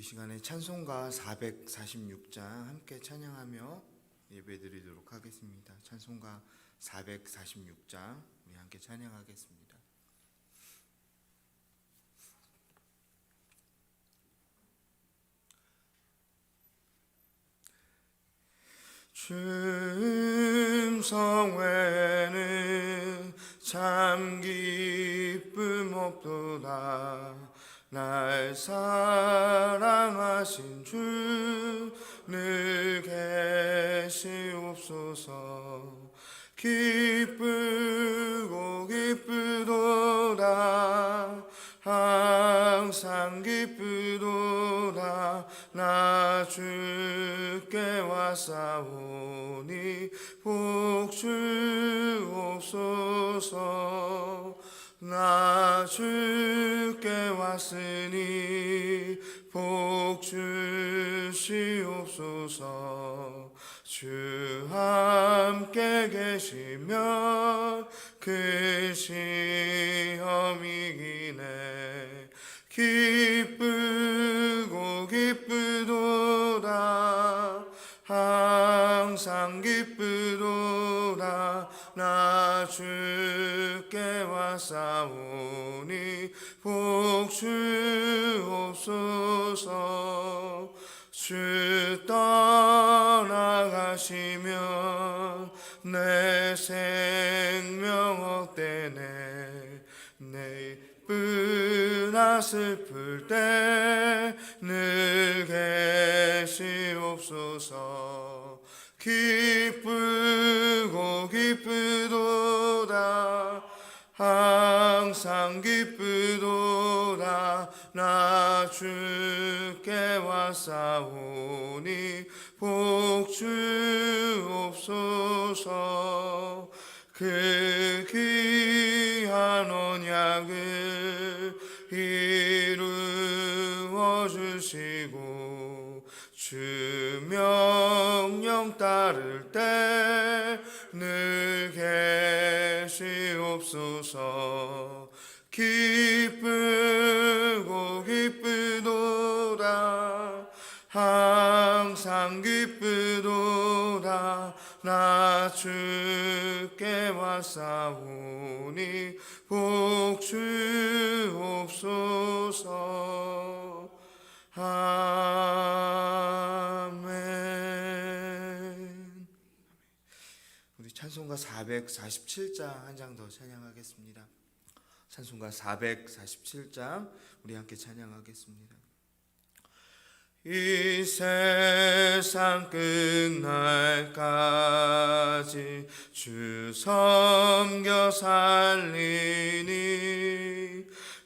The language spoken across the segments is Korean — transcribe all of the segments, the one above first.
시간에 찬송가 446장 함께 찬양하며 예배드리도록 하겠습니다. 찬송가 446장 우리 함께 찬양하겠습니다. 주 성회는 참 기쁨 없도다. 날 사랑하신 주 늘 계시옵소서. 기쁘고 기쁘도다. 항상 기쁘도다. 나 주께 왔사오니 복 주옵소서. 나 주께 왔으니 복 주시옵소서. 주 함께 계시면 그 시험이 이기네. 기쁘고 기쁘도다. 항상 기쁘도다. 나 주께 왔사오니 복 주옵소서. 주 떠나가시면 내 생명 헛되네. 내 이쁘나 슬플 때 늘 계시옵소서. 기쁘고 기쁘도다. 항상 기쁘도다. 나 주께 왔사오니 복 주옵소서. 그 귀한 언약을 이루어 주시고 주 명령 따를 때 늘 계시옵소서. 기쁘고 기쁘도다. 항상 기쁘도다. 나 주께 왔사오니 복 주옵소서. 아멘. 우리 찬송가 447장 한 장 더 찬양하겠습니다. 찬송가 447장 우리 함께 찬양하겠습니다. 이 세상 끝날까지 주 섬겨 살리니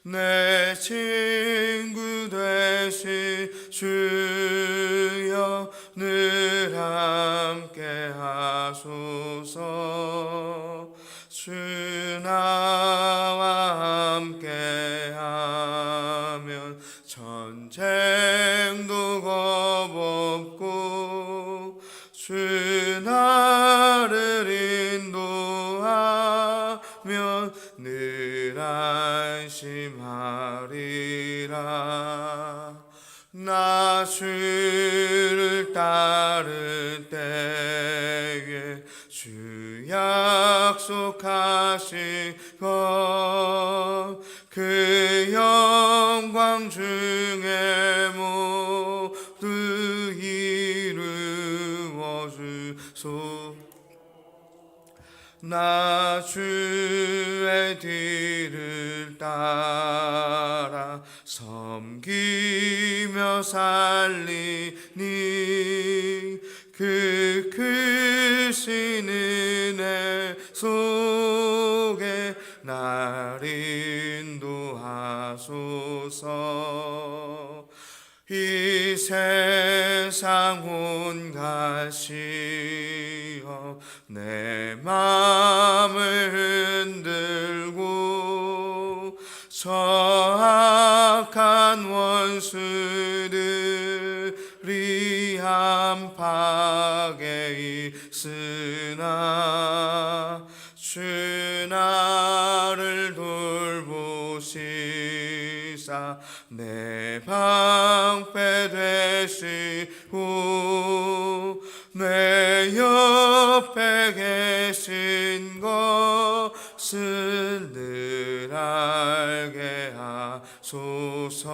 내 친구 되신 주여 늘 함께 하소서. 주 나와 함께 하면 전쟁도 겁없고 주 나를 인도하면 늘 안심하리라. 나 주를 따를 때에 주 약속하신 것 그 영광 중에 모두 이루어 주소. 나 주의 뒤를 따라 섬기며 살리니 그 크신 은혜 속에 날 인도하소서. 이 세상 온갖 시험 내 맘을 흔들고 저악한 원수들이 한팍에 있으나 주 나를 돌보시사 내 내 방패 되시고 내 옆에 계신 것을 늘 알게 하소서.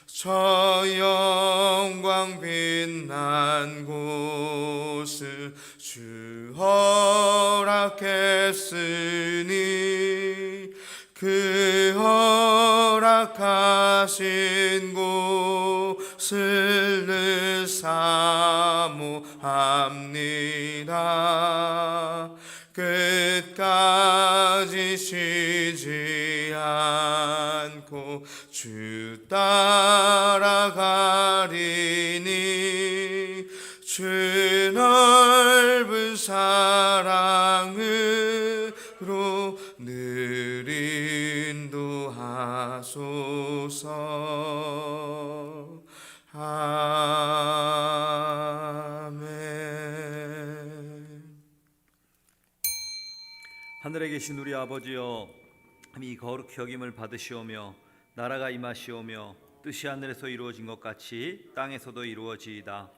저 영광 빛난 곳을 주 허락했으니 그 허락하신 곳을 늘 사모합니다. 끝까지 쉬지 않고 주 따라가리니 주 넓은 사랑으로 늘 인도하소서. 아멘. 하늘에 계신 우리 아버지여, 이 거룩히 여김을 받으시오며 나라가 임하시오며 뜻이 하늘에서 이루어진 것 같이 땅에서도 이루어지이다.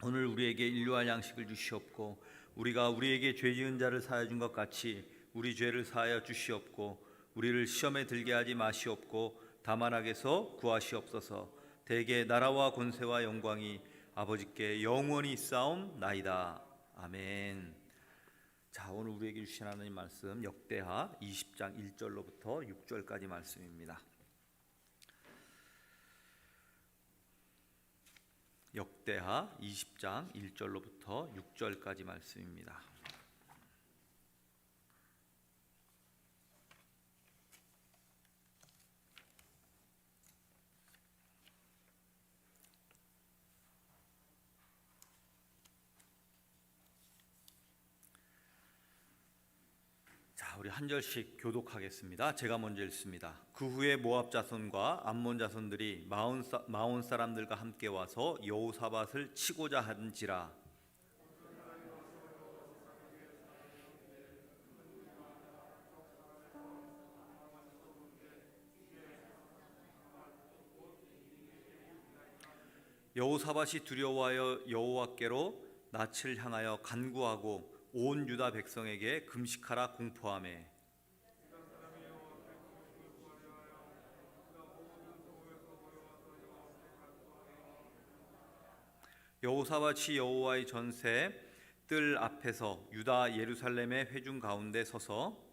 오늘 우리에게 일용할 양식을 주시옵고 우리가 우리에게 죄 지은 자를 사하여 준 것 같이 우리 죄를 사하여 주시옵고 우리를 시험에 들게 하지 마시옵고 다만 악에서 구하시옵소서. 대개 나라와 권세와 영광이 아버지께 영원히 있사옵나이다. 아멘. 자, 오늘 우리에게 주신 하나님 말씀 역대하 20장 1절로부터 6절까지 말씀입니다. 역대하 20장 1절로부터 6절까지 말씀입니다. 우리 한 절씩 교독하겠습니다. 제가 먼저 읽습니다. 그 후에 모압 자손과 암몬 자손들이 마온 사람들과 함께 와서 여호사밧을 치고자 한지라. 여호사밧이 두려워하여 여호와께로 낯을 향하여 간구하고 온 유다 백성에게 금식하라 공포하매 여호사밧이 여호와의 전세 뜰 앞에서 유다 예루살렘의 회중 가운데 서서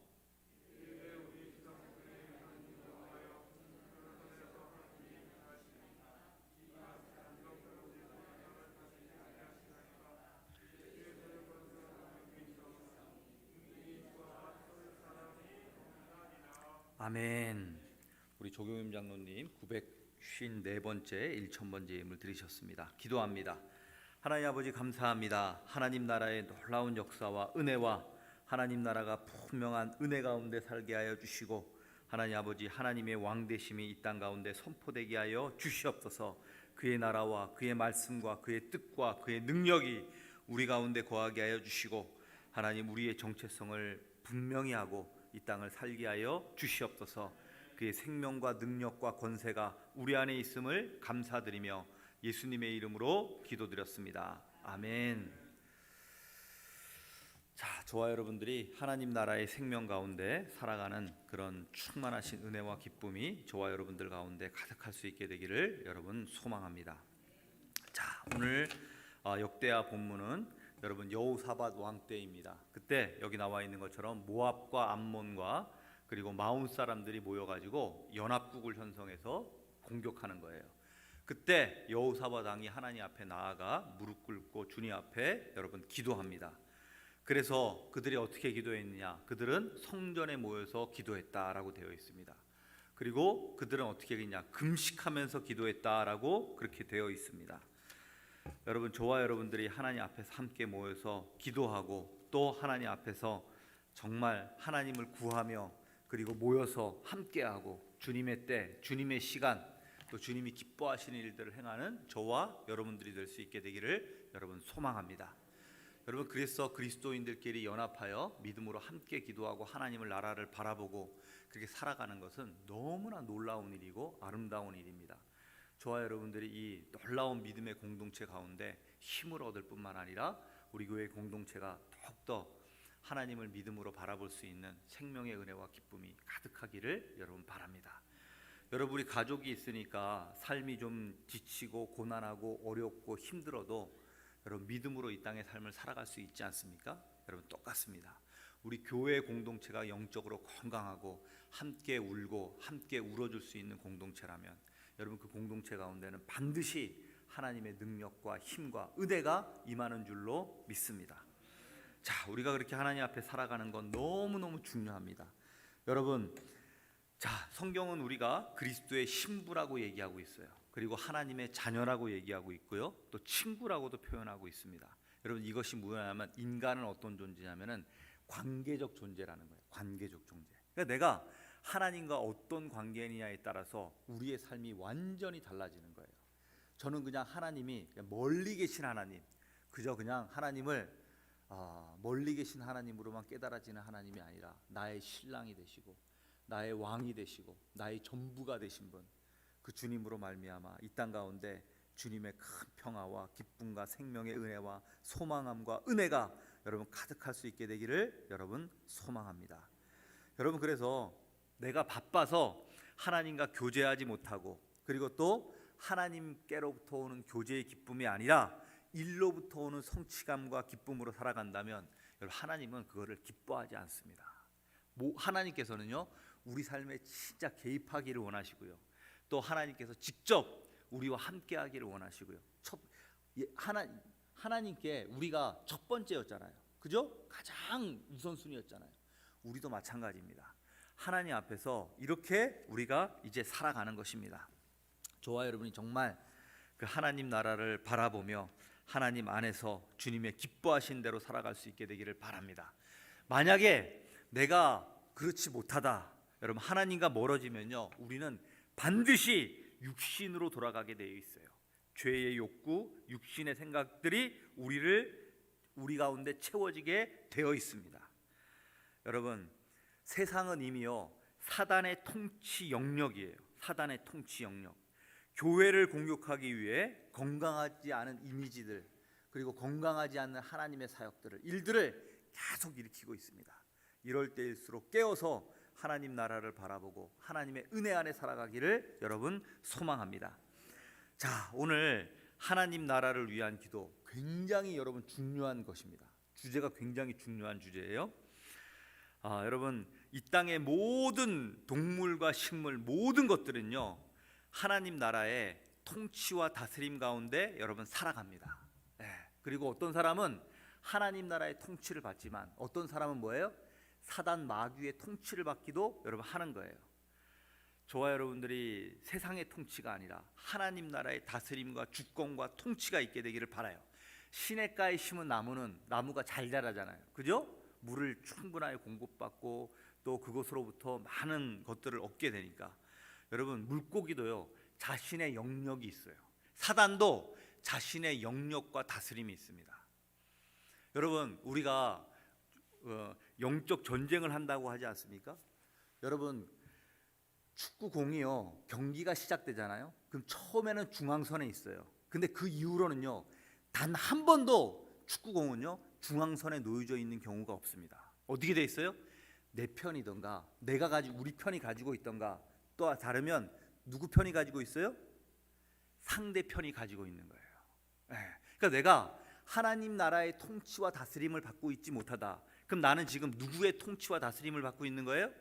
아멘. 우리 조경임 장로님 954번째 1000번째 예물 드리셨습니다. 기도합니다. 하나님 아버지 감사합니다. 하나님 나라의 놀라운 역사와 은혜와 하나님 나라가 분명한 은혜 가운데 살게 하여 주시고 하나님 아버지 하나님의 왕되심이 이 땅 가운데 선포되게 하여 주시옵소서. 그의 나라와 그의 말씀과 그의 뜻과 그의 능력이 우리 가운데 거하게 하여 주시고 하나님 우리의 정체성을 분명히 하고 이 땅을 살게 하여 주시옵소서. 그의 생명과 능력과 권세가 우리 안에 있음을 감사드리며 예수님의 이름으로 기도드렸습니다. 아멘. 자, 저와 여러분들이 하나님 나라의 생명 가운데 살아가는 그런 충만하신 은혜와 기쁨이 저와 여러분들 가운데 가득할 수 있게 되기를 여러분 소망합니다. 자, 오늘 역대하 본문은 여러분 여호사밧 왕 때입니다. 그때 여기 나와 있는 것처럼 모압과 암몬과 그리고 마온 사람들이 모여가지고 연합국을 형성해서 공격하는 거예요. 그때 여호사밧 왕이 하나님 앞에 나아가 무릎 꿇고 주님 앞에 여러분 기도합니다. 그래서 그들이 어떻게 기도했느냐? 그들은 성전에 모여서 기도했다라고 되어 있습니다. 그리고 그들은 어떻게 했냐? 금식하면서 기도했다라고 그렇게 되어 있습니다. 여러분 저와 여러분들이 하나님 앞에서 함께 모여서 기도하고 또 하나님 앞에서 정말 하나님을 구하며 그리고 모여서 함께하고 주님의 때, 주님의 시간 또 주님이 기뻐하시는 일들을 행하는 저와 여러분들이 될 수 있게 되기를 여러분 소망합니다. 여러분, 그래서 그리스도인들끼리 연합하여 믿음으로 함께 기도하고 하나님을 나라를 바라보고 그렇게 살아가는 것은 너무나 놀라운 일이고 아름다운 일입니다. 저와 여러분들이 이 놀라운 믿음의 공동체 가운데 힘을 얻을 뿐만 아니라 우리 교회 공동체가 더욱더 하나님을 믿음으로 바라볼 수 있는 생명의 은혜와 기쁨이 가득하기를 여러분 바랍니다. 여러분이 가족이 있으니까 삶이 좀 지치고 고난하고 어렵고 힘들어도 여러분 믿음으로 이 땅의 삶을 살아갈 수 있지 않습니까? 여러분 똑같습니다. 우리 교회 공동체가 영적으로 건강하고 함께 울고 함께 울어줄 수 있는 공동체라면 여러분 그 공동체 가운데는 반드시 하나님의 능력과 힘과 은혜가 임하는 줄로 믿습니다. 자, 우리가 그렇게 하나님 앞에 살아가는 건 너무너무 중요합니다. 여러분, 자, 성경은 우리가 그리스도의 신부라고 얘기하고 있어요. 그리고 하나님의 자녀라고 얘기하고 있고요. 또 친구라고도 표현하고 있습니다. 여러분, 이것이 뭐냐면 인간은 어떤 존재냐면은 관계적 존재라는 거예요. 관계적 존재. 그러니까 내가 하나님과 어떤 관계냐에 따라서 우리의 삶이 완전히 달라지는 거예요. 저는 그냥 하나님이 멀리 계신 하나님, 그저 그냥 하나님을 멀리 계신 하나님으로만 깨달아지는 하나님이 아니라 나의 신랑이 되시고 나의 왕이 되시고 나의 전부가 되신 분, 그 주님으로 말미암아 이 땅 가운데 주님의 큰 평화와 기쁨과 생명의 은혜와 소망함과 은혜가 여러분 가득할 수 있게 되기를 여러분 소망합니다. 여러분, 그래서 내가 바빠서 하나님과 교제하지 못하고 그리고 또 하나님께로부터 오는 교제의 기쁨이 아니라 일로부터 오는 성취감과 기쁨으로 살아간다면 여러분 하나님은 그거를 기뻐하지 않습니다. 하나님께서는요 우리 삶에 진짜 개입하기를 원하시고요. 또 하나님께서 직접 우리와 함께하기를 원하시고요. 하나님께 우리가 첫 번째였잖아요. 그죠? 가장 우선순위였잖아요. 우리도 마찬가지입니다. 하나님 앞에서 이렇게 우리가 이제 살아가는 것입니다. 저와 여러분이 정말 그 하나님 나라를 바라보며 하나님 안에서 주님의 기뻐하신 대로 살아갈 수 있게 되기를 바랍니다. 만약에 내가 그렇지 못하다, 여러분 하나님과 멀어지면요 우리는 반드시 육신으로 돌아가게 되어 있어요. 죄의 욕구, 육신의 생각들이 우리 가운데 채워지게 되어 있습니다. 여러분, 세상은 이미요 사단의 통치 영역이에요. 사단의 통치 영역. 교회를 공격하기 위해 건강하지 않은 이미지들, 그리고 건강하지 않는 하나님의 사역들을, 일들을 계속 일으키고 있습니다. 이럴 때일수록 깨어서 하나님 나라를 바라보고 하나님의 은혜 안에 살아가기를 여러분 소망합니다. 자, 오늘 하나님 나라를 위한 기도 굉장히 여러분 중요한 것입니다. 주제가 굉장히 중요한 주제예요. 여러분, 이 땅의 모든 동물과 식물, 모든 것들은요 하나님 나라의 통치와 다스림 가운데 여러분 살아갑니다. 그리고 어떤 사람은 하나님 나라의 통치를 받지만 어떤 사람은 뭐예요? 사단 마귀의 통치를 받기도 여러분 하는 거예요. 저와 여러분들이 세상의 통치가 아니라 하나님 나라의 다스림과 주권과 통치가 있게 되기를 바라요. 시냇가에 심은 나무가 잘 자라잖아요. 그죠? 물을 충분하게 공급받고 또 그것으로부터 많은 것들을 얻게 되니까. 여러분, 물고기도요 자신의 영역이 있어요. 사단도 자신의 영역과 다스림이 있습니다. 여러분, 우리가 영적 전쟁을 한다고 하지 않습니까? 여러분, 축구공이요 경기가 시작되잖아요. 그럼 처음에는 중앙선에 있어요. 근데 그 이후로는요 단 한 번도 축구공은요 중앙선에 놓여져 있는 경우가 없습니다. 어떻게 돼 있어요? 내 편이던가 우리 편이 가지고 있던가, 또 다르면 누구 편이 가지고 있어요? 상대 편이 가지고 있는 거예요. 그러니까 내가 하나님 나라의 통치와 다스림을 받고 있지 못하다. 그럼 나는 지금 누구의 통치와 다스림을 받고 있는 거예요?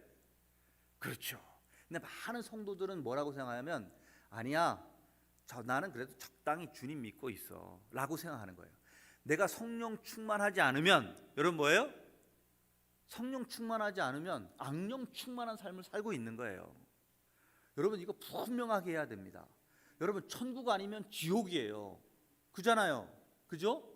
그렇죠. 근데 많은 성도들은 뭐라고 생각하냐면 아니야, 나는 그래도 적당히 주님 믿고 있어 라고 생각하는 거예요. 내가 성령 충만하지 않으면, 여러분 뭐예요? 성령 충만하지 않으면 악령 충만한 삶을 살고 있는 거예요. 여러분, 이거 분명하게 해야 됩니다. 여러분, 천국 아니면 지옥이에요. 그잖아요. 그죠?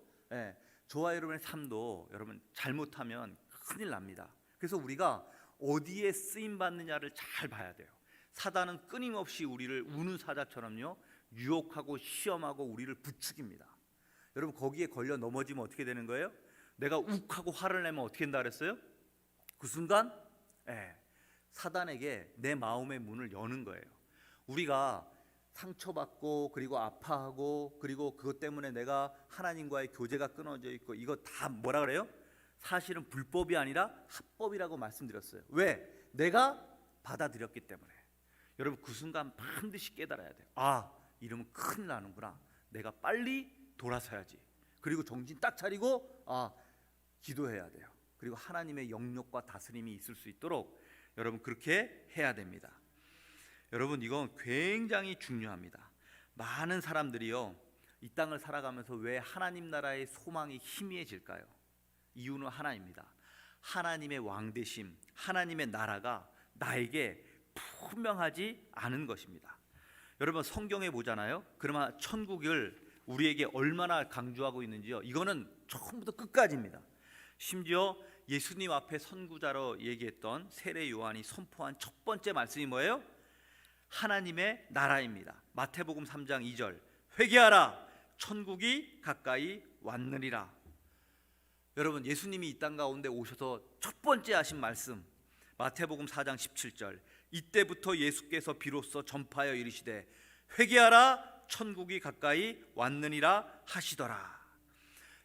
저와 여러분의 삶도 여러분 잘못하면 큰일 납니다. 그래서 우리가 어디에 쓰임 받느냐를 잘 봐야 돼요. 사단은 끊임없이 우리를 우는 사자처럼요 유혹하고 시험하고 우리를 부추깁니다. 여러분, 거기에 걸려 넘어지면 어떻게 되는 거예요? 내가 욱하고 화를 내면 어떻게 된다 그랬어요? 그 순간 사단에게 내 마음의 문을 여는 거예요. 우리가 상처받고 그리고 아파하고 그리고 그것 때문에 내가 하나님과의 교제가 끊어져 있고 이거 다 뭐라 그래요? 사실은 불법이 아니라 합법이라고 말씀드렸어요. 왜? 내가 받아들였기 때문에. 여러분 그 순간 반드시 깨달아야 돼요. 아, 이러면 큰일 나는구나. 내가 빨리 돌아서야지. 그리고 정신 딱 차리고 기도해야 돼요. 그리고 하나님의 영역과 다스림이 있을 수 있도록 여러분 그렇게 해야 됩니다. 여러분 이건 굉장히 중요합니다. 많은 사람들이요 이 땅을 살아가면서 왜 하나님 나라의 소망이 희미해질까요? 이유는 하나입니다. 하나님의 왕되심, 하나님의 나라가 나에게 분명하지 않은 것입니다. 여러분 성경에 보잖아요. 그러면 천국을 우리에게 얼마나 강조하고 있는지요. 이거는 처음부터 끝까지입니다. 심지어 예수님 앞에 선구자로 얘기했던 세례 요한이 선포한 첫 번째 말씀이 뭐예요? 하나님의 나라입니다. 마태복음 3장 2절 회개하라 천국이 가까이 왔느니라. 여러분 예수님이 이 땅 가운데 오셔서 첫 번째 하신 말씀 마태복음 4장 17절 이때부터 예수께서 비로소 전파하여 이르시되 회개하라 천국이 가까이 왔느니라 하시더라.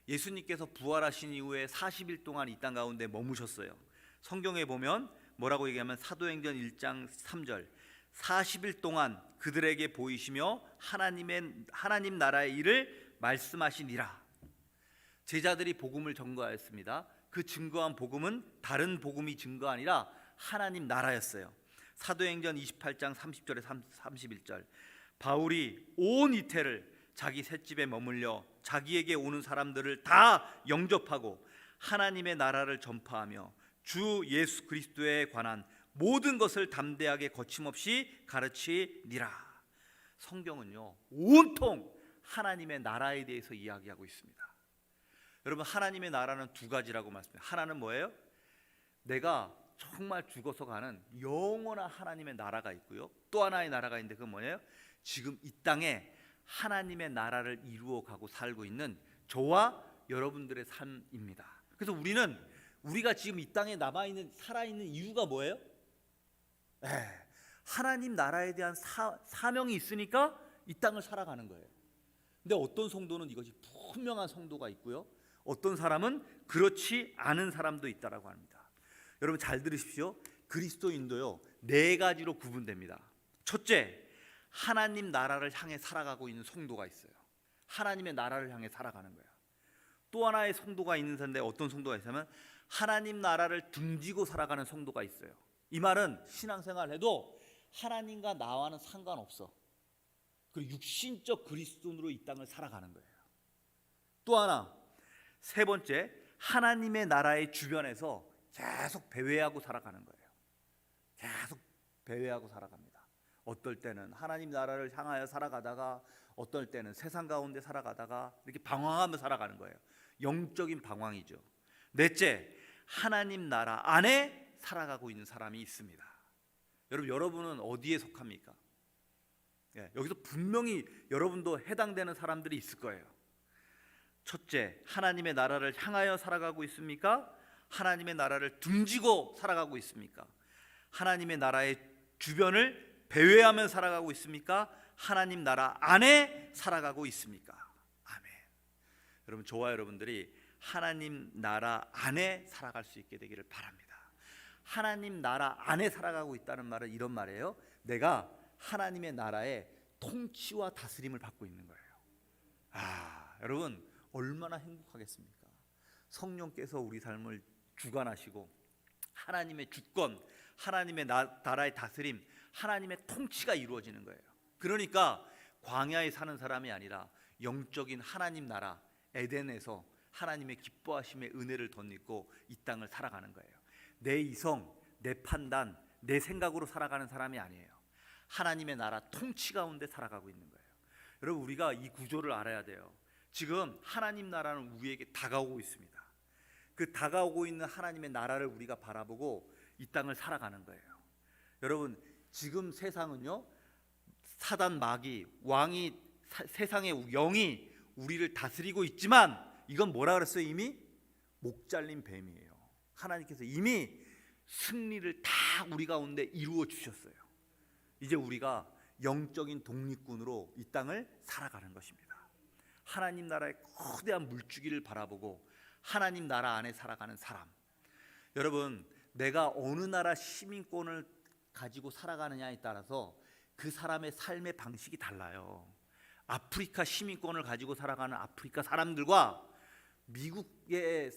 예수님께서 부활하신 이후에 40일 동안 이 땅 가운데 머무셨어요. 성경에 보면 뭐라고 얘기하면 사도행전 1장 3절 40일 동안 그들에게 보이시며 하나님 나라의 일을 말씀하시니라. 제자들이 복음을 증거하였습니다. 그 증거한 복음은 다른 복음이 증거 아니라 하나님 나라였어요. 사도행전 28장 30절에 31절 바울이 온 이태를 자기 셋집에 머물려 자기에게 오는 사람들을 다 영접하고 하나님의 나라를 전파하며 주 예수 그리스도에 관한 모든 것을 담대하게 거침없이 가르치니라. 성경은요 온통 하나님의 나라에 대해서 이야기하고 있습니다. 여러분 하나님의 나라는 두 가지라고 말씀해요. 하나는 뭐예요? 내가 정말 죽어서 가는 영원한 하나님의 나라가 있고요. 또 하나의 나라가 있는데 그건 뭐예요? 지금 이 땅에 하나님의 나라를 이루어가고 살고 있는 저와 여러분들의 삶입니다. 그래서 우리가 지금 이 땅에 남아있는 살아있는 이유가 뭐예요? 하나님 나라에 대한 사명이 있으니까 이 땅을 살아가는 거예요. 근데 어떤 성도는 이것이 분명한 성도가 있고요, 어떤 사람은 그렇지 않은 사람도 있다라고 합니다. 여러분 잘 들으십시오. 그리스도인도요 네 가지로 구분됩니다. 첫째, 하나님 나라를 향해 살아가고 있는 성도가 있어요. 하나님의 나라를 향해 살아가는 거예요. 또 하나의 성도가 있는 사람인데 어떤 성도가 있으면 하나님 나라를 등지고 살아가는 성도가 있어요. 이 말은 신앙생활을 해도 하나님과 나와는 상관없어. 그리고 육신적 그리스도인으로 이 땅을 살아가는 거예요. 또 하나, 세 번째, 하나님의 나라의 주변에서 계속 배회하고 살아가는 거예요. 계속 배회하고 살아갑니다. 어떨 때는 하나님 나라를 향하여 살아가다가 어떨 때는 세상 가운데 살아가다가 이렇게 방황하며 살아가는 거예요. 영적인 방황이죠. 넷째, 하나님 나라 안에 살아가고 있는 사람이 있습니다. 여러분은 어디에 속합니까? 여기서 분명히 여러분도 해당되는 사람들이 있을 거예요. 첫째, 하나님의 나라를 향하여 살아가고 있습니까? 하나님의 나라를 등지고 살아가고 있습니까? 하나님의 나라의 주변을 배회하며 살아가고 있습니까? 하나님 나라 안에 살아가고 있습니까? 아멘. 여러분 저와 여러분들이 하나님 나라 안에 살아갈 수 있게 되기를 바랍니다. 하나님 나라 안에 살아가고 있다는 말은 이런 말이에요. 내가 하나님의 나라의 통치와 다스림을 받고 있는 거예요. 여러분 얼마나 행복하겠습니까? 성령께서 우리 삶을 주관하시고 하나님의 주권, 하나님의 나라의 다스림, 하나님의 통치가 이루어지는 거예요. 그러니까 광야에 사는 사람이 아니라 영적인 하나님 나라 에덴에서 하나님의 기뻐하심의 은혜를 덧입고 이 땅을 살아가는 거예요. 내 이성, 내 판단, 내 생각으로 살아가는 사람이 아니에요. 하나님의 나라 통치 가운데 살아가고 있는 거예요. 여러분 우리가 이 구조를 알아야 돼요. 지금 하나님 나라는 우리에게 다가오고 있습니다. 그 다가오고 있는 하나님의 나라를 우리가 바라보고 이 땅을 살아가는 거예요. 여러분 지금 세상은요 사단 마귀 왕이 세상의 영이 우리를 다스리고 있지만 이건 뭐라 그랬어요? 이미 목 잘린 뱀이에요. 하나님께서 이미 승리를 다 우리 가운데 이루어 주셨어요. 이제 우리가 영적인 독립군으로 이 땅을 살아가는 것입니다. 하나님 나라의 거대한 물주기를 바라보고 하나님 나라 안에 살아가는 사람. 여러분, 내가 어느 나라 시민권을 가지고 살아가느냐에 따라서 그 사람의 삶의 방식이 달라요. 아프리카 시민권을 가지고 살아가는 아프리카 사람들과 미국이나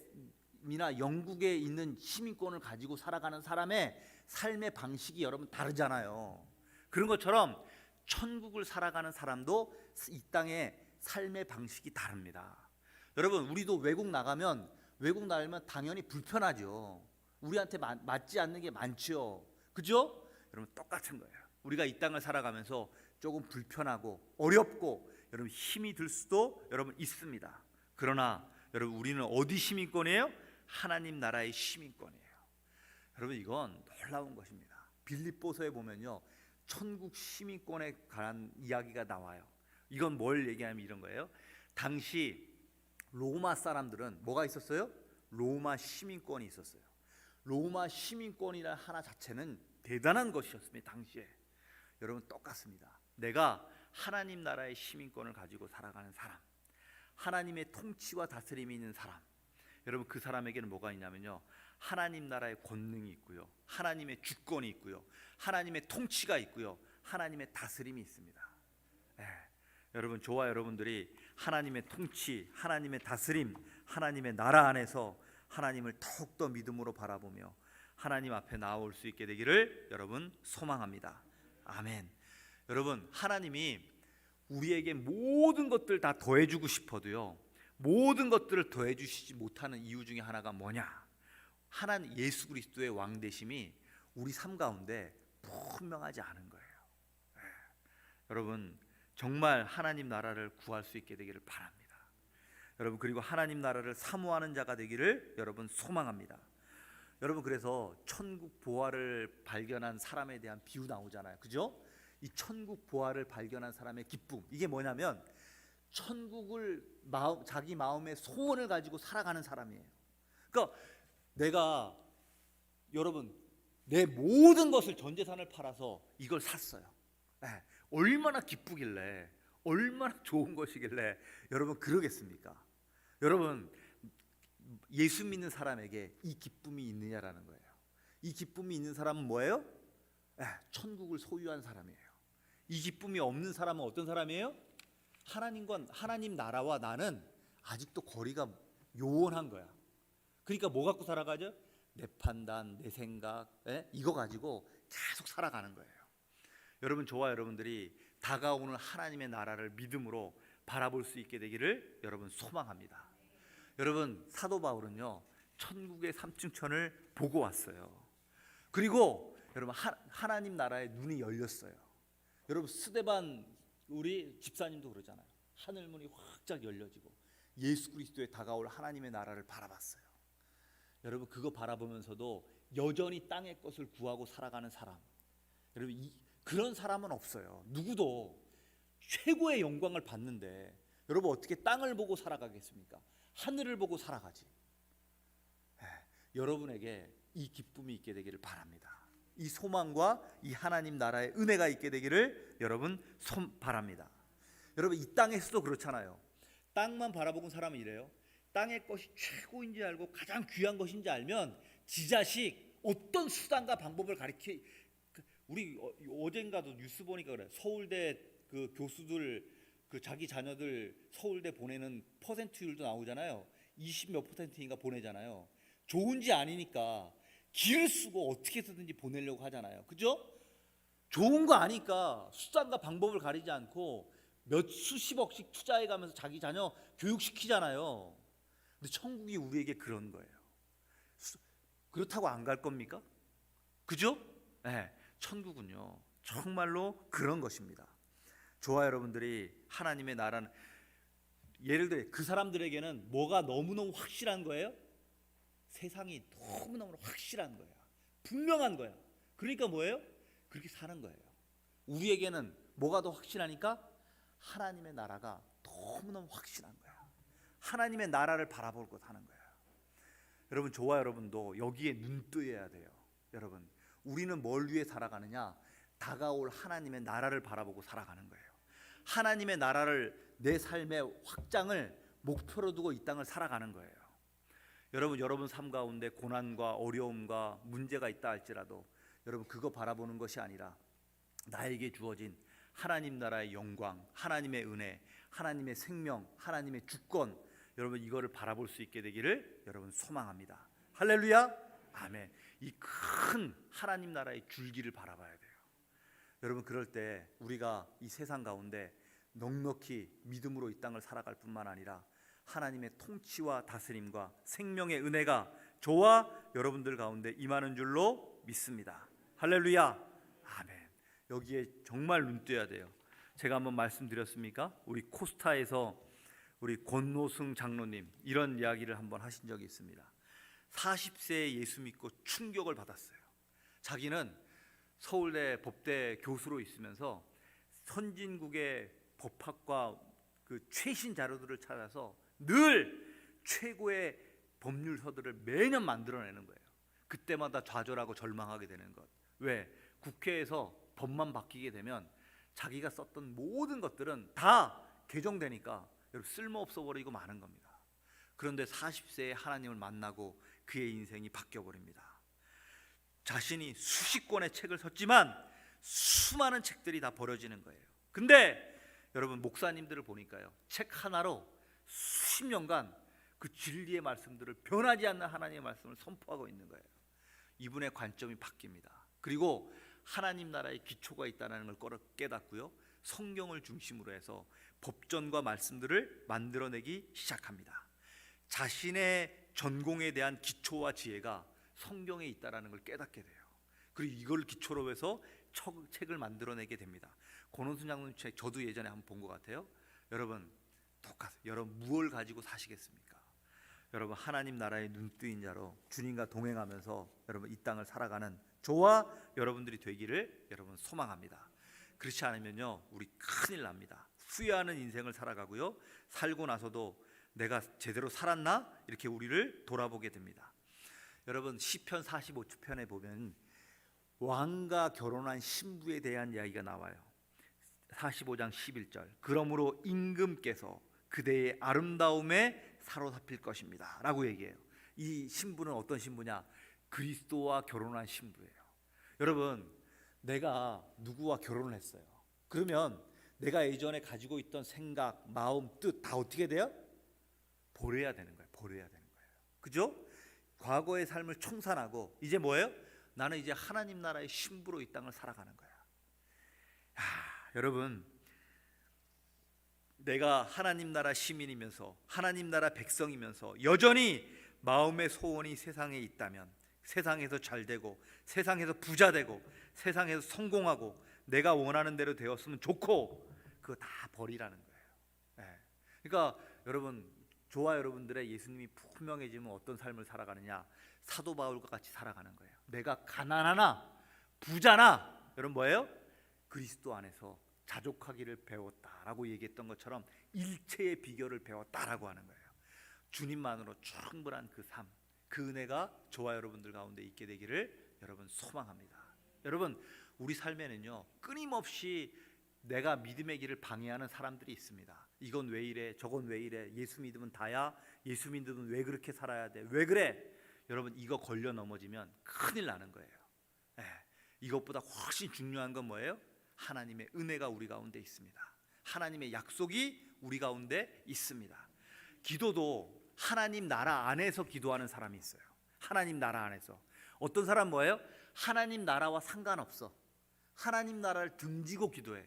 영국에 있는 시민권을 가지고 살아가는 사람의 삶의 방식이 여러분 다르잖아요. 그런 것처럼 천국을 살아가는 사람도 이 땅의 삶의 방식이 다릅니다. 여러분, 우리도 외국 나가면 당연히 불편하죠. 우리한테 맞지 않는 게 많죠. 그죠? 여러분, 똑같은 거예요. 우리가 이 땅을 살아가면서 조금 불편하고 어렵고 여러분 힘이 들 수도 여러분 있습니다. 그러나 여러분, 우리는 어디 시민권이에요? 하나님 나라의 시민권이에요. 여러분, 이건 놀라운 것입니다. 빌립보서에 보면요, 천국 시민권에 관한 이야기가 나와요. 이건 뭘 얘기하면 이런 거예요. 당시 로마 사람들은 뭐가 있었어요? 로마 시민권이 있었어요. 로마 시민권이라는 하나 자체는 대단한 것이었습니다. 당시에. 여러분, 똑같습니다. 내가 하나님 나라의 시민권을 가지고 살아가는 사람, 하나님의 통치와 다스림이 있는 사람, 여러분, 그 사람에게는 뭐가 있냐면요, 하나님 나라의 권능이 있고요, 하나님의 주권이 있고요, 하나님의 통치가 있고요, 하나님의 다스림이 있습니다. 여러분, 저와 여러분들이 하나님의 통치, 하나님의 다스림, 하나님의 나라 안에서 하나님을 더욱더 믿음으로 바라보며 하나님 앞에 나올 수 있게 되기를 여러분 소망합니다. 아멘. 여러분, 하나님이 우리에게 모든 것들 다 더해주고 싶어도요, 모든 것들을 더해주시지 못하는 이유 중에 하나가 뭐냐? 하나님 예수 그리스도의 왕되심이 우리 삶 가운데 분명하지 않은 거예요. 여러분, 정말 하나님 나라를 구할 수 있게 되기를 바랍니다. 여러분, 그리고 하나님 나라를 사모하는 자가 되기를 여러분 소망합니다. 여러분, 그래서 천국 보화를 발견한 사람에 대한 비유 나오잖아요. 그죠? 이 천국 보화를 발견한 사람의 기쁨, 이게 뭐냐면 천국을 자기 마음의 소원을 가지고 살아가는 사람이에요. 그러니까 내가, 여러분, 내 모든 것을, 전 재산을 팔아서 이걸 샀어요. 얼마나 기쁘길래, 얼마나 좋은 것이길래 여러분 그러겠습니까? 여러분, 예수 믿는 사람에게 이 기쁨이 있느냐라는 거예요. 이 기쁨이 있는 사람은 뭐예요? 천국을 소유한 사람이에요. 이 기쁨이 없는 사람은 어떤 사람이에요? 하나님 나라와 나는 아직도 거리가 요원한 거야. 그러니까 뭐 갖고 살아가죠? 내 판단, 내 생각, 이거 가지고 계속 살아가는 거예요. 여러분, 저와 여러분들이 다가오는 하나님의 나라를 믿음으로 바라볼 수 있게 되기를 여러분 소망합니다. 여러분, 사도 바울은요, 천국의 삼층천을 보고 왔어요. 그리고 여러분, 하나님 나라의 눈이 열렸어요. 여러분, 스데반 우리 집사님도 그러잖아요. 하늘 문이 확짝 열려지고 예수 그리스도의 다가올 하나님의 나라를 바라봤어요. 여러분, 그거 바라보면서도 여전히 땅의 것을 구하고 살아가는 사람, 여러분, 그런 사람은 없어요. 누구도. 최고의 영광을 받는데 여러분, 어떻게 땅을 보고 살아가겠습니까? 하늘을 보고 살아가지. 여러분에게 이 기쁨이 있게 되기를 바랍니다. 이 소망과 이 하나님 나라의 은혜가 있게 되기를 여러분 바랍니다. 여러분, 이 땅에서도 그렇잖아요. 땅만 바라보고 사람은 이래요. 땅의 것이 최고인지 알고 가장 귀한 것인지 알면 지 자식 어떤 수단과 방법을 우리 어젠가도 뉴스 보니까 그래. 서울대 그 교수들 그 자기 자녀들 서울대 보내는 퍼센트율도 나오잖아요. 20몇 %인가 보내잖아요. 좋은지 아니니까 길을 쓰고 어떻게 해서든지 보내려고 하잖아요. 그죠? 좋은 거 아니까 수단과 방법을 가리지 않고 몇 수십억씩 투자해가면서 자기 자녀 교육시키잖아요. 근데 천국이 우리에게 그런 거예요. 그렇다고 안 갈 겁니까? 그죠? 네, 천국은요 정말로 그런 것입니다. 저와 여러분들이 하나님의 나라는, 예를 들어 그 사람들에게는 뭐가 너무너무 확실한 거예요? 세상이 너무너무 확실한 거야. 분명한 거야. 그러니까 뭐예요? 그렇게 사는 거예요. 우리에게는 뭐가 더 확실하니까? 하나님의 나라가 너무너무 확실한 거야. 하나님의 나라를 바라볼 것 하는 거야. 여러분, 저와 여러분도 여기에 눈 뜨여야 돼요. 여러분, 우리는 뭘 위해 살아가느냐? 다가올 하나님의 나라를 바라보고 살아가는 거예요. 하나님의 나라를, 내 삶의 확장을 목표로 두고 이 땅을 살아가는 거예요. 여러분 삶 가운데 고난과 어려움과 문제가 있다 할지라도 여러분, 그거 바라보는 것이 아니라 나에게 주어진 하나님 나라의 영광, 하나님의 은혜, 하나님의 생명, 하나님의 주권, 여러분 이거를 바라볼 수 있게 되기를 여러분 소망합니다. 할렐루야, 아멘. 이 큰 하나님 나라의 줄기를 바라봐야 돼요. 여러분, 그럴 때 우리가 이 세상 가운데 넉넉히 믿음으로 이 땅을 살아갈 뿐만 아니라 하나님의 통치와 다스림과 생명의 은혜가 저와 여러분들 가운데 임하는 줄로 믿습니다. 할렐루야, 아멘. 여기에 정말 눈 떠야 돼요. 제가 한번 말씀드렸습니까? 우리 코스타에서 우리 권노승 장로님 이런 이야기를 한번 하신 적이 있습니다. 40세에 예수 믿고 충격을 받았어요. 자기는 서울대 법대 교수로 있으면서 선진국의 법학과 그 최신 자료들을 찾아서 늘 최고의 법률서들을 매년 만들어내는 거예요. 그때마다 좌절하고 절망하게 되는 것. 왜? 국회에서 법만 바뀌게 되면 자기가 썼던 모든 것들은 다 개정되니까 여러분 쓸모없어 버리고 마는 겁니다. 그런데 40세에 하나님을 만나고 그의 인생이 바뀌어 버립니다. 자신이 수십 권의 책을 썼지만 수많은 책들이 다 버려지는 거예요. 근데 여러분, 목사님들을 보니까요, 책 하나로 수십 년간 그 진리의 말씀들을, 변하지 않는 하나님의 말씀을 선포하고 있는 거예요. 이분의 관점이 바뀝니다. 그리고 하나님 나라의 기초가 있다는 걸 깨닫고요, 성경을 중심으로 해서 법전과 말씀들을 만들어내기 시작합니다. 자신의 전공에 대한 기초와 지혜가 성경에 있다는 걸 깨닫게 돼요. 그리고 이걸 기초로 해서 책을 만들어내게 됩니다. 권원순 장로님 책 저도 예전에 한번 본 것 같아요. 여러분, 똑같아요. 여러분, 무엇을 가지고 사시겠습니까? 여러분, 하나님 나라의 눈뜨인 자로 주님과 동행하면서 여러분 이 땅을 살아가는 저와 여러분들이 되기를 여러분 소망합니다. 그렇지 않으면요, 우리 큰일 납니다. 후회하는 인생을 살아가고요, 살고 나서도 내가 제대로 살았나? 이렇게 우리를 돌아보게 됩니다. 여러분, 시편 45편에 보면 왕과 결혼한 신부에 대한 이야기가 나와요. 45장 11절. 그러므로 임금께서 그대의 아름다움에 사로잡힐 것입니다 라고 얘기해요. 이 신부는 어떤 신부냐? 그리스도와 결혼한 신부예요. 여러분, 내가 누구와 결혼을 했어요. 그러면 내가 예전에 가지고 있던 생각, 마음, 뜻 다 어떻게 돼요? 버려야 되는 거예요. 버려야 되는 거예요. 그죠? 과거의 삶을 청산하고 이제 뭐예요? 나는 이제 하나님 나라의 신부로 이 땅을 살아가는 거야. 여러분, 내가 하나님 나라 시민이면서 하나님 나라 백성이면서 여전히 마음의 소원이 세상에 있다면, 세상에서 잘되고 세상에서 부자되고 세상에서 성공하고 내가 원하는 대로 되었으면 좋고, 그거 다 버리라는 거예요. 그러니까 여러분, 저와 여러분들의 예수님이 분명해지면 어떤 삶을 살아가느냐? 사도 바울과 같이 살아가는 거예요. 내가 가난하나 부자나 여러분 뭐예요? 그리스도 안에서 자족하기를 배웠다라고 얘기했던 것처럼 일체의 비결을 배웠다라고 하는 거예요. 주님만으로 충분한 그 삶, 그 은혜가 저와 여러분들 가운데 있게 되기를 여러분 소망합니다. 여러분, 우리 삶에는요, 끊임없이 내가 믿음의 길을 방해하는 사람들이 있습니다. 이건 왜 이래, 저건 왜 이래, 예수 믿으면 다야, 예수 믿으면 왜 그렇게 살아야 돼, 왜 그래? 여러분, 이거 걸려 넘어지면 큰일 나는 거예요. 이것보다 훨씬 중요한 건 뭐예요? 하나님의 은혜가 우리 가운데 있습니다. 하나님의 약속이 우리 가운데 있습니다. 기도도 하나님 나라 안에서 기도하는 사람이 있어요. 하나님 나라 안에서. 어떤 사람 뭐예요? 하나님 나라와 상관없어. 하나님 나라를 등지고 기도해.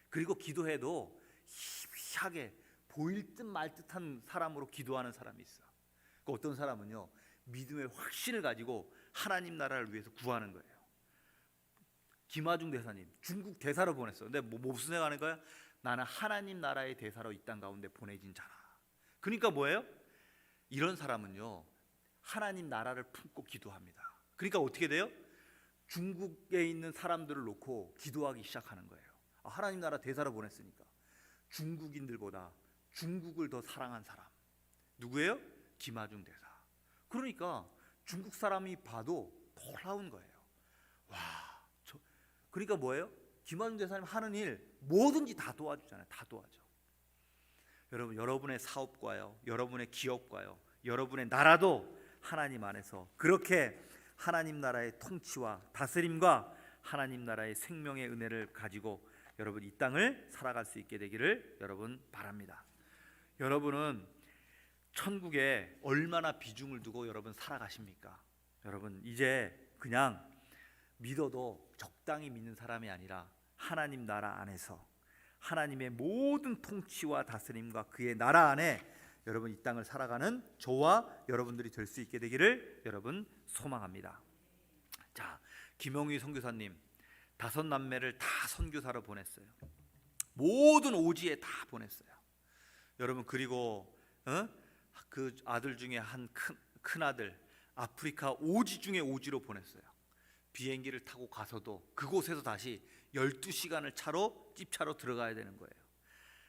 그리고 기도해도 희미하게 보일 듯 말 듯한 사람으로 기도하는 사람이 있어. 어떤 사람은요, 믿음의 확신을 가지고 하나님 나라를 위해서 구하는 거예요. 김하중 대사님 중국 대사로 보냈어. 근데 무슨 생각하는 거야? 나는 하나님 나라의 대사로 이 땅 가운데 보내진 자라. 그러니까 뭐예요? 이런 사람은요, 하나님 나라를 품고 기도합니다. 그러니까 어떻게 돼요? 중국에 있는 사람들을 놓고 기도하기 시작하는 거예요. 하나님 나라 대사로 보냈으니까 중국인들보다 중국을 더 사랑한 사람 누구예요? 김하중 대사. 그러니까 중국 사람이 봐도 놀라운 거예요. 와, 그러니까 뭐예요? 김한중 대사님 하는 일 뭐든지 다 도와주잖아요. 다 도와줘. 여러분, 여러분의 사업과요, 여러분의 기업과요, 여러분의 나라도 하나님 안에서 그렇게 하나님 나라의 통치와 다스림과 하나님 나라의 생명의 은혜를 가지고 여러분 이 땅을 살아갈 수 있게 되기를 여러분 바랍니다. 여러분은 천국에 얼마나 비중을 두고 여러분 살아가십니까? 여러분 이제 그냥 믿어도 적당히 믿는 사람이 아니라 하나님 나라 안에서 하나님의 모든 통치와 다스림과 그의 나라 안에 여러분 이 땅을 살아가는 저와 여러분들이 될 수 있게 되기를 여러분 소망합니다. 자, 김영희 선교사님 5남매를 다 선교사로 보냈어요. 모든 오지에 다 보냈어요. 여러분 그리고 그 아들 중에 한 큰 아들 아프리카 오지 중에 오지로 보냈어요. 비행기를 타고 가서도 그곳에서 다시 12시간을 찝차로 들어가야 되는 거예요.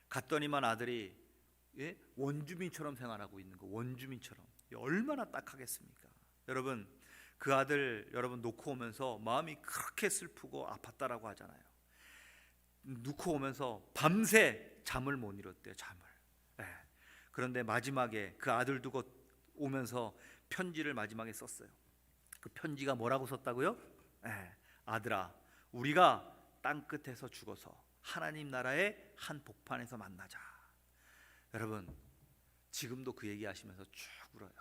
갔더니만 아들이 원주민처럼 생활하고 있는 거. 원주민처럼. 얼마나 딱하겠습니까? 여러분 그 아들 여러분 놓고 오면서 마음이 그렇게 슬프고 아팠다라고 하잖아요. 놓고 오면서 밤새 잠을 못 이뤘대요. 잠을. 그런데 마지막에 그 아들 두고 오면서 편지를 마지막에 썼어요. 그 편지가 뭐라고 썼다고요? 아들아, 우리가 땅끝에서 죽어서 하나님 나라의 한 복판에서 만나자. 여러분 지금도 그 얘기하시면서 쭉 울어요.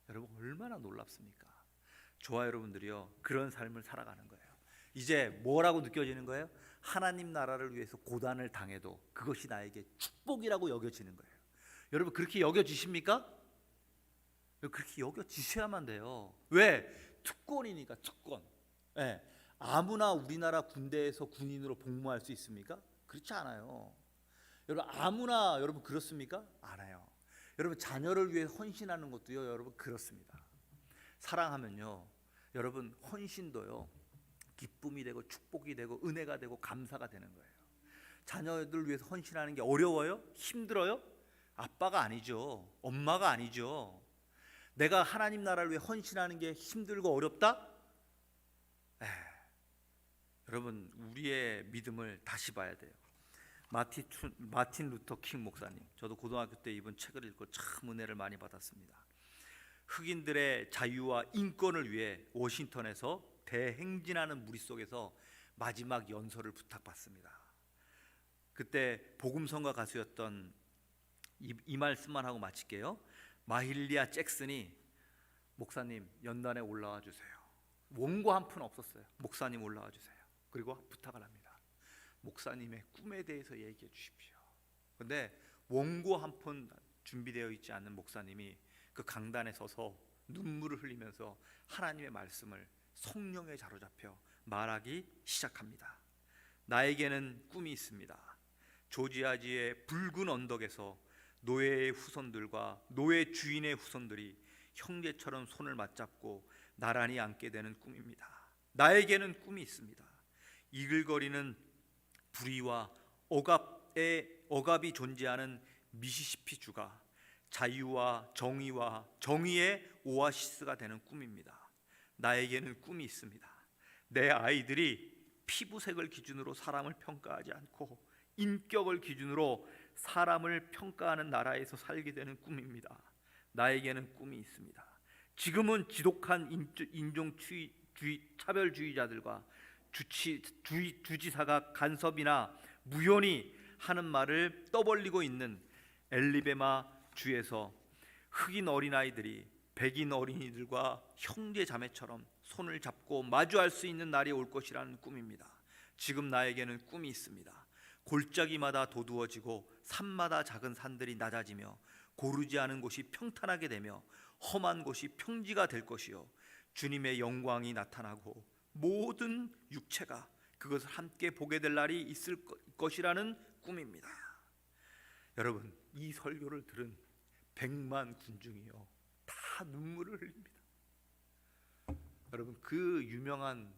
여러분 얼마나 놀랍습니까? 저와 여러분들이요 그런 삶을 살아가는 거예요. 이제 뭐라고 느껴지는 거예요? 하나님 나라를 위해서 고단을 당해도 그것이 나에게 축복이라고 여겨지는 거예요. 여러분 그렇게 여겨지십니까? 그렇게 여겨지셔야만 돼요. 왜? 특권이니까. 특권. 아무나 우리나라 군대에서 군인으로 복무할 수 있습니까? 그렇지 않아요. 여러분 아무나 여러분 그렇습니까? 않아요. 여러분 자녀를 위해 헌신하는 것도요 여러분 그렇습니다. 사랑하면요 여러분 헌신도요 기쁨이 되고 축복이 되고 은혜가 되고 감사가 되는 거예요. 자녀들 위해서 헌신하는 게 어려워요? 힘들어요? 아빠가 아니죠. 엄마가 아니죠. 내가 하나님 나라를 위해 헌신하는 게 힘들고 어렵다? 여러분 우리의 믿음을 다시 봐야 돼요. 마틴 루터 킹 목사님, 저도 고등학교 때 이분 책을 읽고 참 은혜를 많이 받았습니다. 흑인들의 자유와 인권을 위해 워싱턴에서 대행진하는 무리 속에서 마지막 연설을 부탁받습니다. 그때 복음성가 가수였던 이 말씀만 하고 마칠게요. 마힐리아 잭슨이 목사님 연단에 올라와 주세요. 원고 한 푼 없었어요. 목사님 올라와 주세요. 그리고 부탁을 합니다. 목사님의 꿈에 대해서 얘기해 주십시오. 그런데 원고 한 푼 준비되어 있지 않는 목사님이 그 강단에 서서 눈물을 흘리면서 하나님의 말씀을 성령에 사로잡혀 말하기 시작합니다. 나에게는 꿈이 있습니다. 조지아주의 붉은 언덕에서 노예의 후손들과 노예 주인의 후손들이 형제처럼 손을 맞잡고 나란히 앉게 되는 꿈입니다. 나에게는 꿈이 있습니다. 이글거리는 불의와 억압이 존재하는 미시시피 주가 자유와 정의와 정의의 오아시스가 되는 꿈입니다. 나에게는 꿈이 있습니다. 내 아이들이 피부색을 기준으로 사람을 평가하지 않고 인격을 기준으로 사람을 평가하는 나라에서 살게 되는 꿈입니다. 나에게는 꿈이 있습니다. 지금은 지독한 차별주의자들과 주지사가 간섭이나 무연히 하는 말을 떠벌리고 있는 엘리베마 주에서 흑인 어린아이들이 백인 어린이들과 형제 자매처럼 손을 잡고 마주할 수 있는 날이 올 것이라는 꿈입니다. 지금 나에게는 꿈이 있습니다. 골짜기마다 도두어지고 산마다 작은 산들이 낮아지며 고르지 않은 곳이 평탄하게 되며 험한 곳이 평지가 될 것이요 주님의 영광이 나타나고 모든 육체가 그것을 함께 보게 될 날이 있을 것이라는 꿈입니다. 여러분 이 설교를 들은 100만 군중이요 다 눈물을 흘립니다. 여러분 그 유명한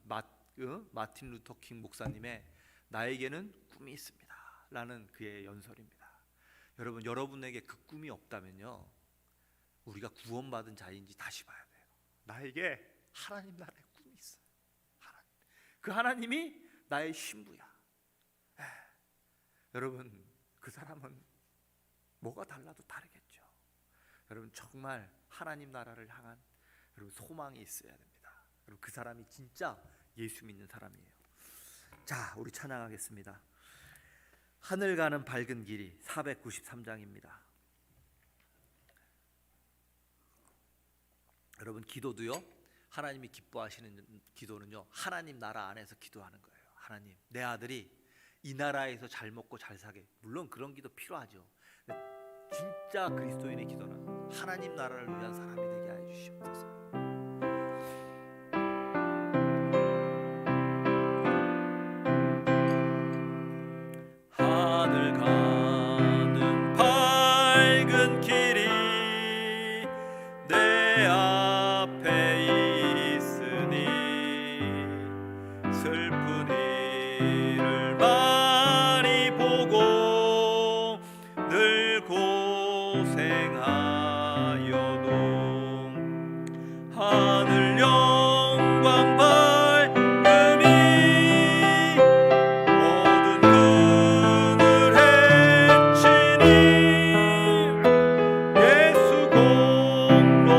마틴 루터 킹 목사님의 나에게는 꿈이 있습니다 라는 그의 연설입니다. 여러분 여러분에게 그 꿈이 없다면요 우리가 구원받은 자인지 다시 봐야 돼요. 나에게 하나님 나라의 꿈이 있어요. 그 하나님이 나의 신부야. 여러분, 그 사람은 뭐가 달라도 다르겠죠. 여러분, 정말 하나님 나라를 향한 여러분 소망이 있어야 됩니다. 여러분, 그 사람이 진짜 예수 믿는 사람이에요. 자, 우리 찬양하겠습니다. 하늘 가는 밝은 길이 493장입니다. 여러분, 기도도요, 하나님이 기뻐하시는 기도는요, 하나님 나라 안에서 기도하는 거예요. 하나님, 내 아들이 이 나라에서 잘 먹고 잘 사게. 물론 그런 기도 필요하죠. 진짜 그리스도인의 기도는 하나님 나라를 위한 사람이 되게 하여 주시옵소서. 하늘 가는 밝은 길이 내 앞에 있으니 슬픈 일을 많이 보고 늘 고생하여도 하늘 영광 밝음이 모든 눈을 헤치니 예수 공로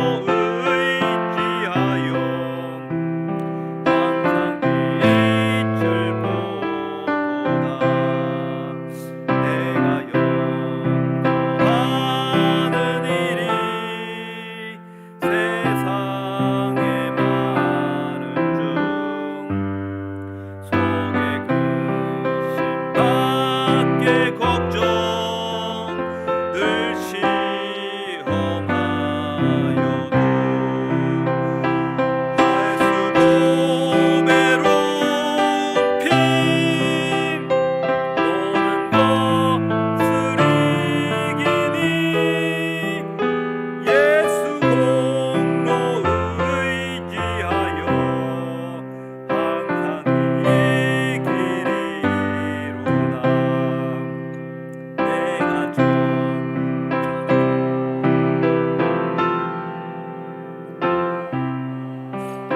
의지하여 항상 빛을 보도다. 내가 염려하는 일이 세상에 많은 중 속에 근심 밖에 걱정 늘 시험하여도 수고 외로움 핀 모든 것을 이기니 예수 공로 의지하여 항상 이기리로다. 내가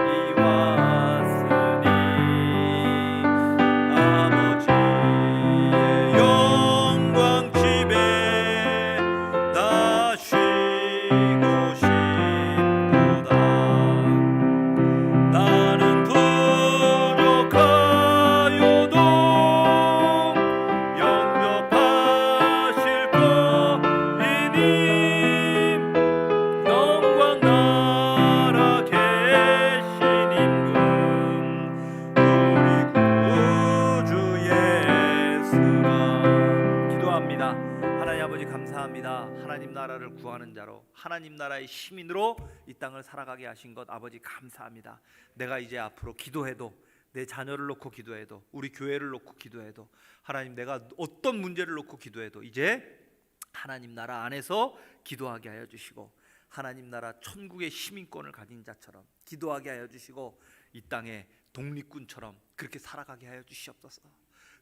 이 왔으니 아버지의 영광 집에 나 쉬고 싶도다. 나는 부족하여도 영접하실 거이니 영광 나라 계신 임금 우리 구주 예수라. 기도합니다. 하나님 아버지, 감사합니다. 하나님 나라를 구하는 자로, 하나님 나라의 시민으로 이 땅을 살아가게 하신 것 아버지 감사합니다. 내가 이제 앞으로 기도해도, 내 자녀를 놓고 기도해도, 우리 교회를 놓고 기도해도, 하나님 내가 어떤 문제를 놓고 기도해도 이제 하나님 나라 안에서 기도하게 하여 주시고, 하나님 나라 천국의 시민권을 가진 자처럼 기도하게 하여 주시고, 이 땅의 독립군처럼 그렇게 살아가게 하여 주시옵소서.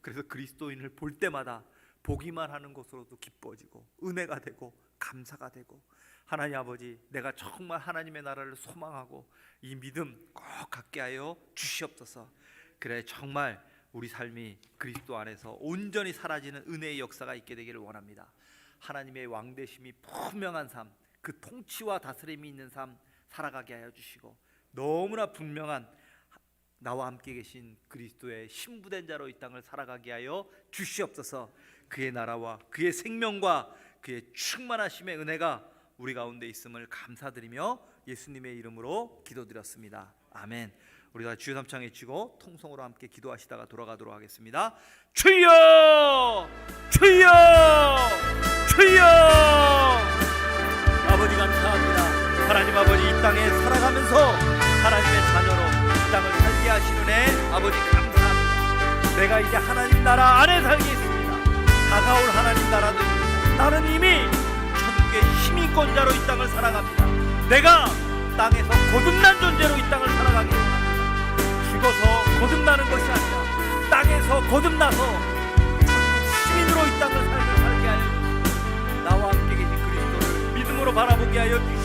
그래서 그리스도인을 볼 때마다 보기만 하는 것으로도 기뻐지고 은혜가 되고 감사가 되고, 하나님 아버지, 내가 정말 하나님의 나라를 소망하고 이 믿음 꼭 갖게 하여 주시옵소서. 그래, 정말 우리 삶이 그리스도 안에서 온전히 사라지는 은혜의 역사가 있게 되기를 원합니다. 하나님의 왕되심이 분명한 삶, 그 통치와 다스림이 있는 삶 살아가게 하여 주시고, 너무나 분명한 나와 함께 계신 그리스도의 신부된 자로 이 땅을 살아가게 하여 주시옵소서. 그의 나라와 그의 생명과 그의 충만하심의 은혜가 우리 가운데 있음을 감사드리며 예수님의 이름으로 기도드렸습니다. 아멘. 우리가 주여 삼창 외치고 통성으로 함께 기도하시다가 돌아가도록 하겠습니다. 주여! 주여! 주여! 아버지 감사합니다. 하나님 아버지, 이 땅에 살아가면서 하나님의 자녀로 이 땅을 살게 하시는 은혜 아버지 감사합니다. 내가 이제 하나님 나라 안에 살겠습니다. 다가올 하나님 나라도 나는 이미 천국의 시민권자로 이 땅을 살아갑니다. 내가 땅에서 거듭난 존재로 이 땅을 살아가기 원합니다. 죽어서 거듭나는 것이 아니라 땅에서 거듭나서 시민으로 이 땅을 살게 하여 주시고, 나와 함께 계신 그리스도를 믿음으로 바라보게 하여 주시옵소서.